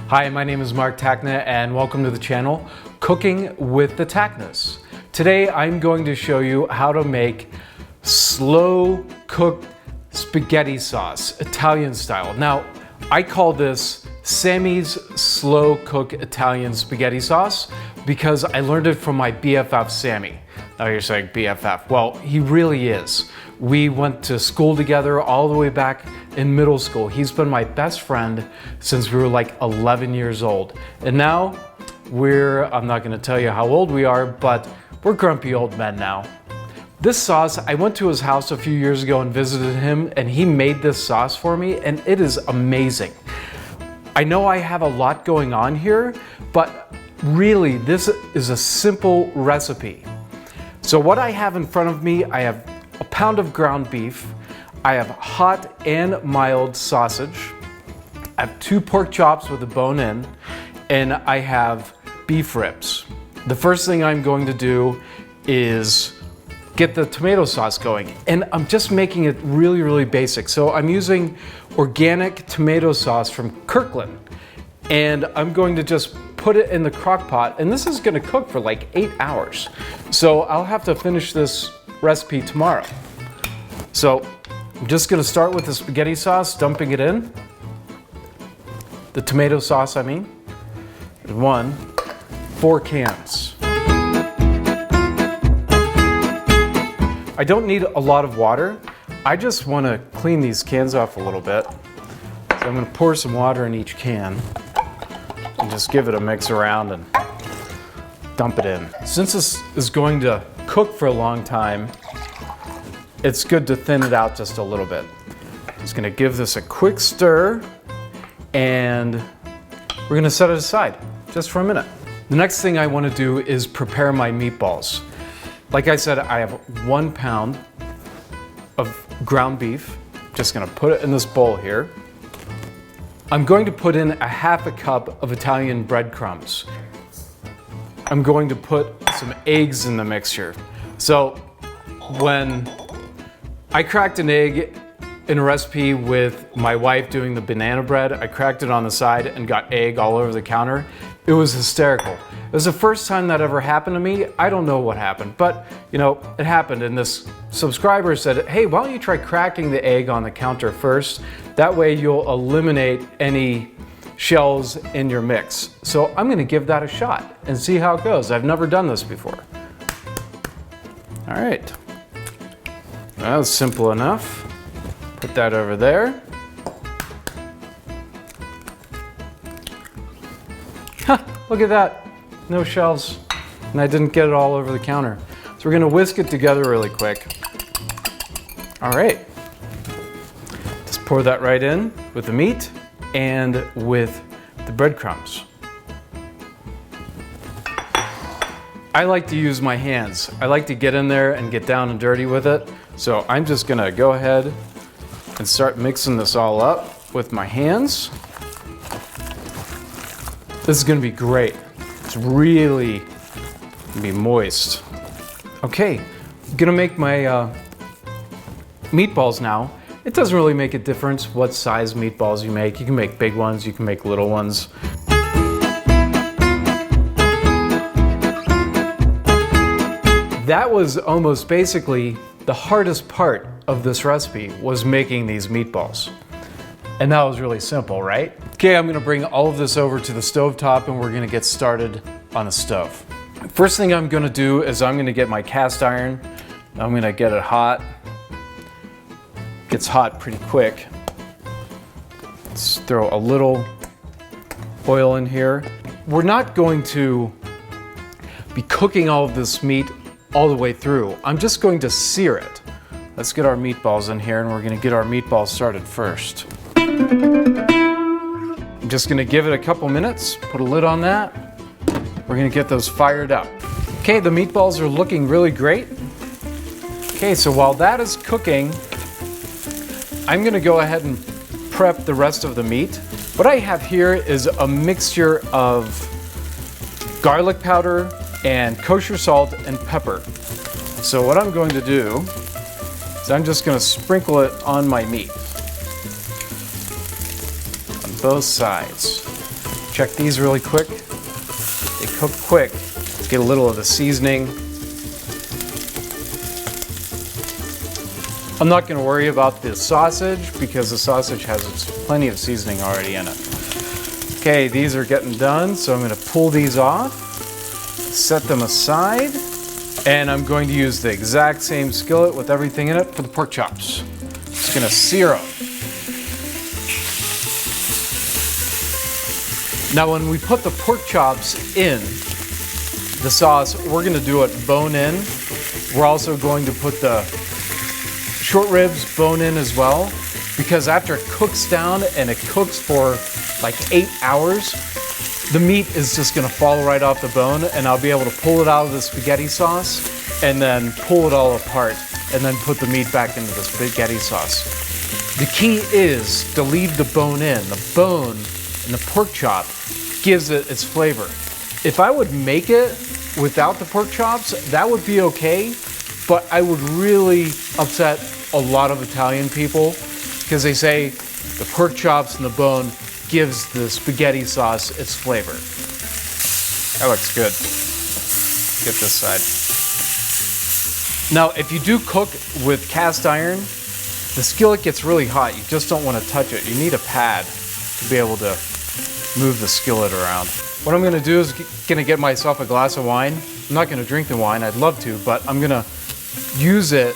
Hi, my name is Mark Tachna and welcome to the channel, Cooking with the Tachnas. Today I'm going to show you how to make slow cooked spaghetti sauce, Italian style. Now, I call this Sammy's slow cook Italian spaghetti sauce because I learned it from my BFF Sammy. Now you're saying BFF. Well, he really is. We went to school together all the way back in middle school. He's been my best friend since we were like 11 years old. And now I'm not gonna tell you how old we are, but we're grumpy old men now. This sauce, I went to his house a few years ago and visited him, and he made this sauce for me, and it is amazing. I know I have a lot going on here, but really this is a simple recipe. So what I have in front of me, I have a pound of ground beef, I have hot and mild sausage, I have 2 pork chops with a bone in, and I have beef ribs. The first thing I'm going to do is get the tomato sauce going, and I'm just making it really basic. So I'm using organic tomato sauce from Kirkland, and I'm going to just put it in the crock pot, and this is gonna cook for like 8 hours. So I'll have to finish this recipe tomorrow. So I'm just gonna start with the spaghetti sauce, dumping it in. The tomato sauce, I mean. 4 cans. I don't need a lot of water. I just wanna clean these cans off a little bit. So I'm gonna pour some water in each can and just give it a mix around and dump it in. Since this is going to cook for a long time, it's good to thin it out just a little bit. Just gonna give this a quick stir, and we're gonna set it aside just for a minute. The next thing I wanna do is prepare my meatballs. Like I said, I have 1 pound of ground beef. Just gonna put it in this bowl here. I'm going to put in a half a cup of Italian breadcrumbs. I'm going to put some eggs in the mixture. So when I cracked an egg in a recipe with my wife doing the banana bread, I cracked it on the side and got egg all over the counter. It was hysterical. It was the first time that ever happened to me. I don't know what happened, but you know, it happened, and this subscriber said, hey, why don't you try cracking the egg on the counter first? That way you'll eliminate any shells in your mix. So I'm gonna give that a shot and see how it goes. I've never done this before. All right, that was simple enough. Put that over there. Look at that, no shells. And I didn't get it all over the counter. So we're gonna whisk it together really quick. All right, just pour that right in with the meat and with the breadcrumbs. I like to use my hands. I like to get in there and get down and dirty with it. So I'm just gonna go ahead and start mixing this all up with my hands. This is gonna be great. It's really gonna be moist. Okay, I'm gonna make my meatballs now. It doesn't really make a difference what size meatballs you make. You can make big ones, you can make little ones. That was almost basically the hardest part of this recipe, was making these meatballs. And that was really simple, right? Okay, I'm gonna bring all of this over to the stove top, and we're gonna get started on the stove. First thing I'm gonna do is I'm gonna get my cast iron. I'm gonna get it hot. Gets hot pretty quick. Let's throw a little oil in here. We're not going to be cooking all of this meat all the way through. I'm just going to sear it. Let's get our meatballs in here, and we're gonna get our meatballs started first. I'm just gonna give it a couple minutes, put a lid on that. We're gonna get those fired up. Okay, the meatballs are looking really great. Okay, so while that is cooking, I'm gonna go ahead and prep the rest of the meat. What I have here is a mixture of garlic powder and kosher salt and pepper. So what I'm going to do is I'm just gonna sprinkle it on my meat. On both sides. Check these really quick. They cook quick. Let's get a little of the seasoning. I'm not going to worry about the sausage because the sausage has plenty of seasoning already in it. Okay, these are getting done, so I'm going to pull these off, set them aside, and I'm going to use the exact same skillet with everything in it for the pork chops. Just going to sear them. Now when we put the pork chops in the sauce, we're going to do it bone in. We're also going to put the short ribs bone in as well, because after it cooks down and it cooks for like 8 hours, the meat is just gonna fall right off the bone, and I'll be able to pull it out of the spaghetti sauce and then pull it all apart and then put the meat back into the spaghetti sauce. The key is to leave the bone in. The bone and the pork chop gives it its flavor. If I would make it without the pork chops, that would be okay, but I would really upset a lot of Italian people because they say the pork chops and the bone gives the spaghetti sauce its flavor. That looks good. Get this side. Now, if you do cook with cast iron, the skillet gets really hot. You just don't want to touch it. You need a pad to be able to move the skillet around. What I'm going to do is get myself a glass of wine. I'm not going to drink the wine. I'd love to, but I'm going to use it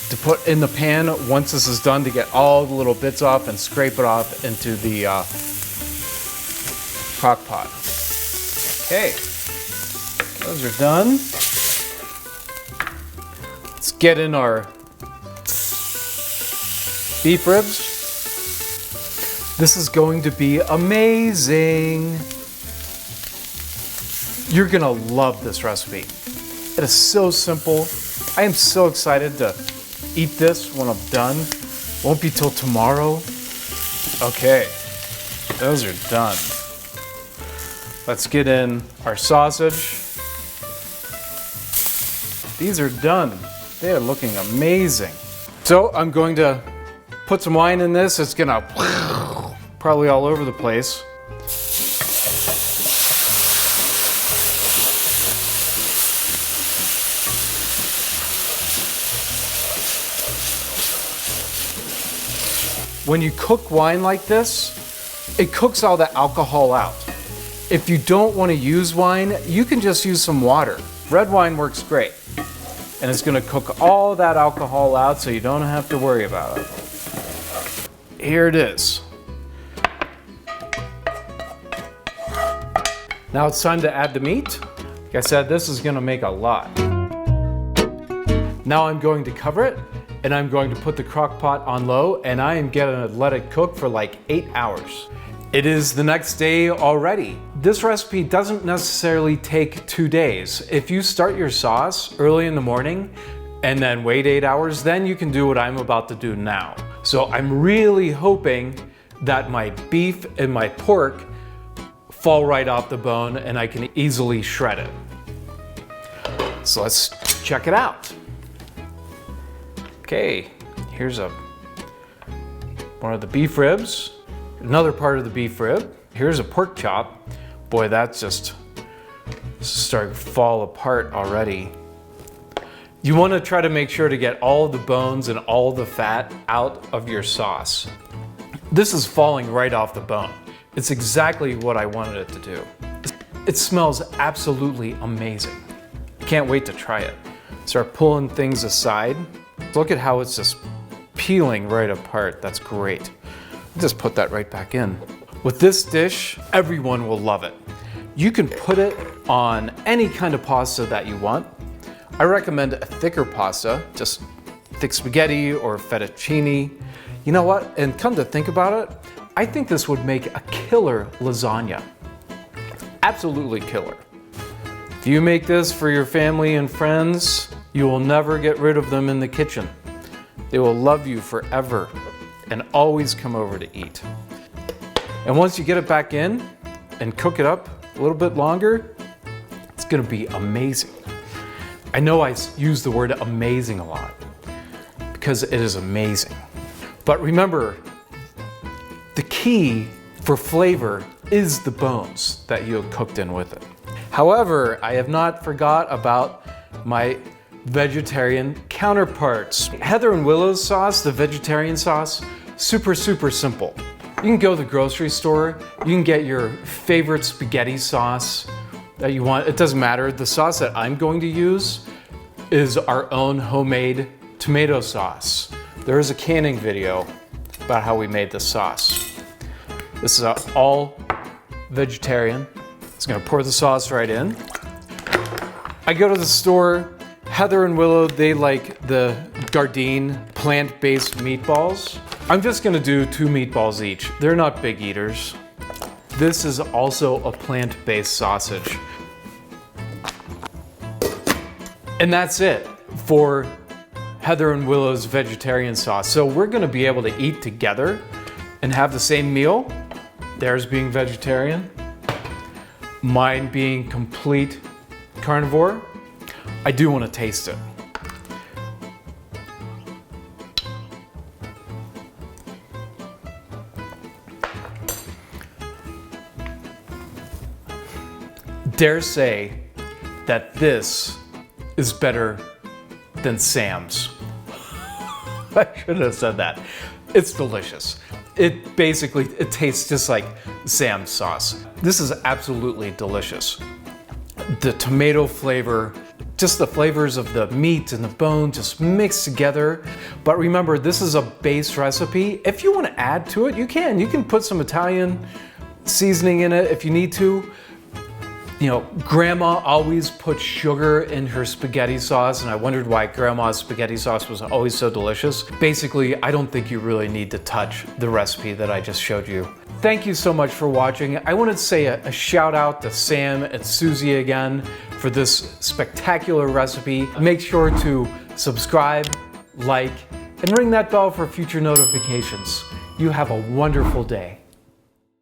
to put in the pan once this is done to get all the little bits off and scrape it off into the crock pot. Okay, those are done. Let's get in our beef ribs. This is going to be amazing. You're gonna love this recipe. It is so simple. I am so excited to eat this when I'm done. Won't be till tomorrow. Okay, those are done. Let's get in our sausage. These are done. They are looking amazing. So I'm going to put some wine in this. It's gonna probably all over the place. When you cook wine like this, it cooks all the alcohol out. If you don't want to use wine, you can just use some water. Red wine works great. And it's going to cook all that alcohol out so you don't have to worry about it. Here it is. Now it's time to add the meat. Like I said, this is going to make a lot. Now I'm going to cover it, and I'm going to put the crock pot on low, and I am going to let it cook for like 8 hours. It is the next day already. This recipe doesn't necessarily take 2 days. If you start your sauce early in the morning and then wait 8 hours, then you can do what I'm about to do now. So I'm really hoping that my beef and my pork fall right off the bone and I can easily shred it. So let's check it out. Okay, here's one of the beef ribs, another part of the beef rib. Here's a pork chop. Boy, that's just starting to fall apart already. You want to try to make sure to get all the bones and all the fat out of your sauce. This is falling right off the bone. It's exactly what I wanted it to do. It smells absolutely amazing. I can't wait to try it. Start pulling things aside. Look at how it's just peeling right apart. That's great. Just put that right back in. With this dish, everyone will love it. You can put it on any kind of pasta that you want. I recommend a thicker pasta, just thick spaghetti or fettuccine. You know what? And come to think about it, I think this would make a killer lasagna. Absolutely killer. If you make this for your family and friends, you will never get rid of them in the kitchen. They will love you forever and always come over to eat. And once you get it back in and cook it up a little bit longer, it's gonna be amazing. I know I use the word amazing a lot because it is amazing. But remember, the key for flavor is the bones that you have cooked in with it. However, I have not forgot about my vegetarian counterparts. Heather and Willow's sauce, the vegetarian sauce, super simple. You can go to the grocery store, you can get your favorite spaghetti sauce that you want. It doesn't matter. The sauce that I'm going to use is our own homemade tomato sauce. There is a canning video about how we made this sauce. This is all vegetarian. Just gonna pour the sauce right in. I go to the store. Heather and Willow, they like the Gardein plant-based meatballs. I'm just gonna do 2 meatballs each. They're not big eaters. This is also a plant-based sausage. And that's it for Heather and Willow's vegetarian sauce. So we're gonna be able to eat together and have the same meal. Theirs being vegetarian, mine being complete carnivore. I do want to taste it. Dare say that this is better than Sam's. I should have said that. It's delicious. It tastes just like Sam's sauce. This is absolutely delicious. The tomato flavor, just the flavors of the meat and the bone just mixed together. But remember, this is a base recipe. If you want to add to it, you can. You can put some Italian seasoning in it if you need to. You know, Grandma always put sugar in her spaghetti sauce, and I wondered why Grandma's spaghetti sauce was always so delicious. Basically, I don't think you really need to touch the recipe that I just showed you. Thank you so much for watching. I wanted to say a shout out to Sam and Susie again for this spectacular recipe. Make sure to subscribe, like, and ring that bell for future notifications. You have a wonderful day.